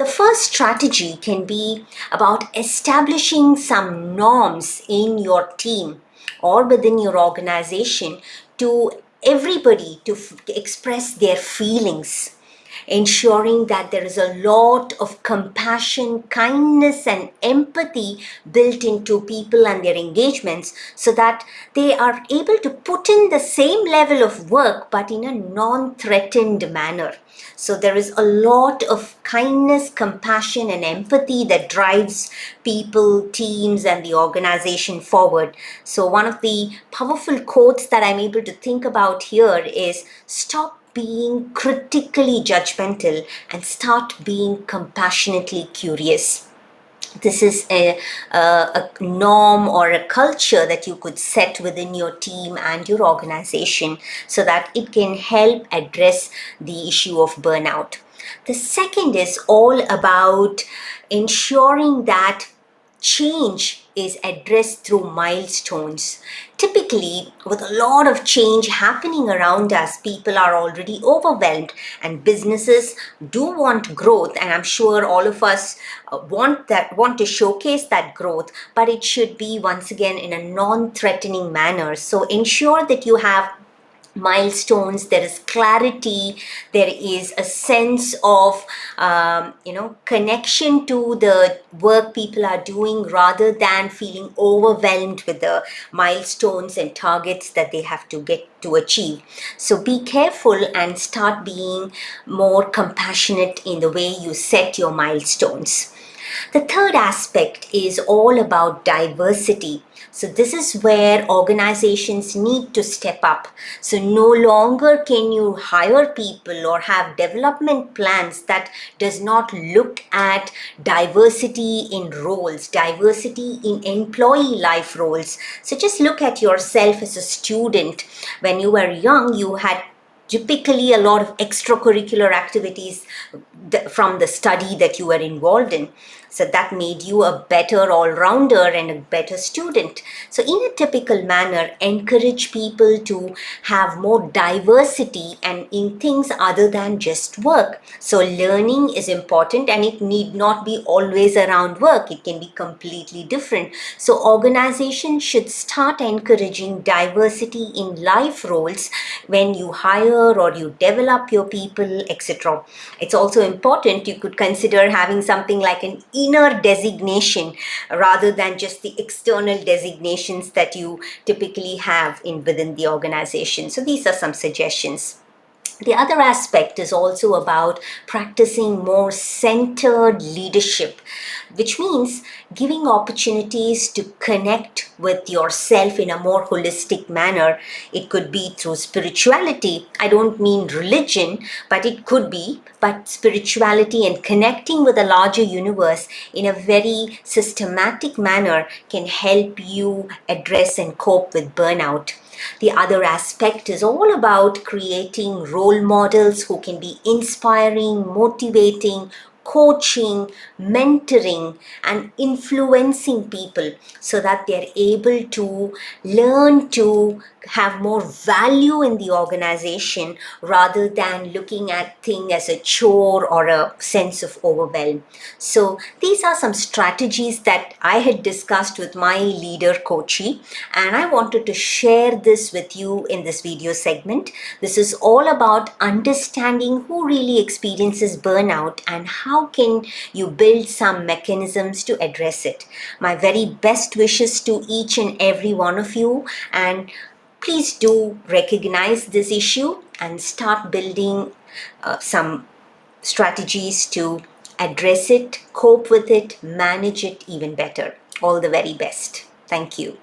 The first strategy can be about establishing some norms in your team or within your organization to everybody to express their feelings, ensuring that there is a lot of compassion, kindness, and empathy built into people and their engagements so that they are able to put in the same level of work but in a non-threatened manner. So there is a lot of kindness, compassion, and empathy that drives people, teams, and the organization forward. So one of the powerful quotes that I'm able to think about here is, stop being critically judgmental and start being compassionately curious. This is a norm or a culture that you could set within your team and your organization so that it can help address the issue of burnout. The second is all about ensuring that change is addressed through milestones. Typically, with a lot of change happening around us, people are already overwhelmed, and businesses do want growth, and I'm sure all of us want to showcase that growth, but it should be once again in a non-threatening manner. So ensure that you have milestones, there is clarity, there is a sense of connection to the work people are doing rather than feeling overwhelmed with the milestones and targets that they have to get to achieve. So be careful and start being more compassionate in the way you set your milestones. The third aspect is all about diversity. So this is where organizations need to step up. So no longer can you hire people or have development plans that does not look at diversity in roles, diversity in employee life roles. So just look at yourself as a student. When you were young, you had typically a lot of extracurricular activities from the study that you were involved in. So that made you a better all-rounder and a better student. So in a typical manner, encourage people to have more diversity and in things other than just work. So learning is important, and it need not be always around work. It can be completely different. So organizations should start encouraging diversity in life roles when you hire or you develop your people, etc. It's also important you could consider having something like an inner designation rather than just the external designations that you typically have within the organization. So these are some suggestions. The other aspect is also about practicing more centered leadership, which means giving opportunities to connect with yourself in a more holistic manner. It could be through spirituality. I don't mean religion, but it could be. But spirituality and connecting with a larger universe in a very systematic manner can help you address and cope with burnout. The other aspect is all about creating role models who can be inspiring, motivating, coaching, mentoring, and influencing people so that they're able to learn to have more value in the organization rather than looking at things as a chore or a sense of overwhelm. So these are some strategies that I had discussed with my leader coachee, and I wanted to share this with you in this video segment. This is all about understanding who really experiences burnout and how can you build some mechanisms to address it. My very best wishes to each and every one of you, and please do recognize this issue and start building some strategies to address it, cope with it, manage it even better. All the very best. Thank you.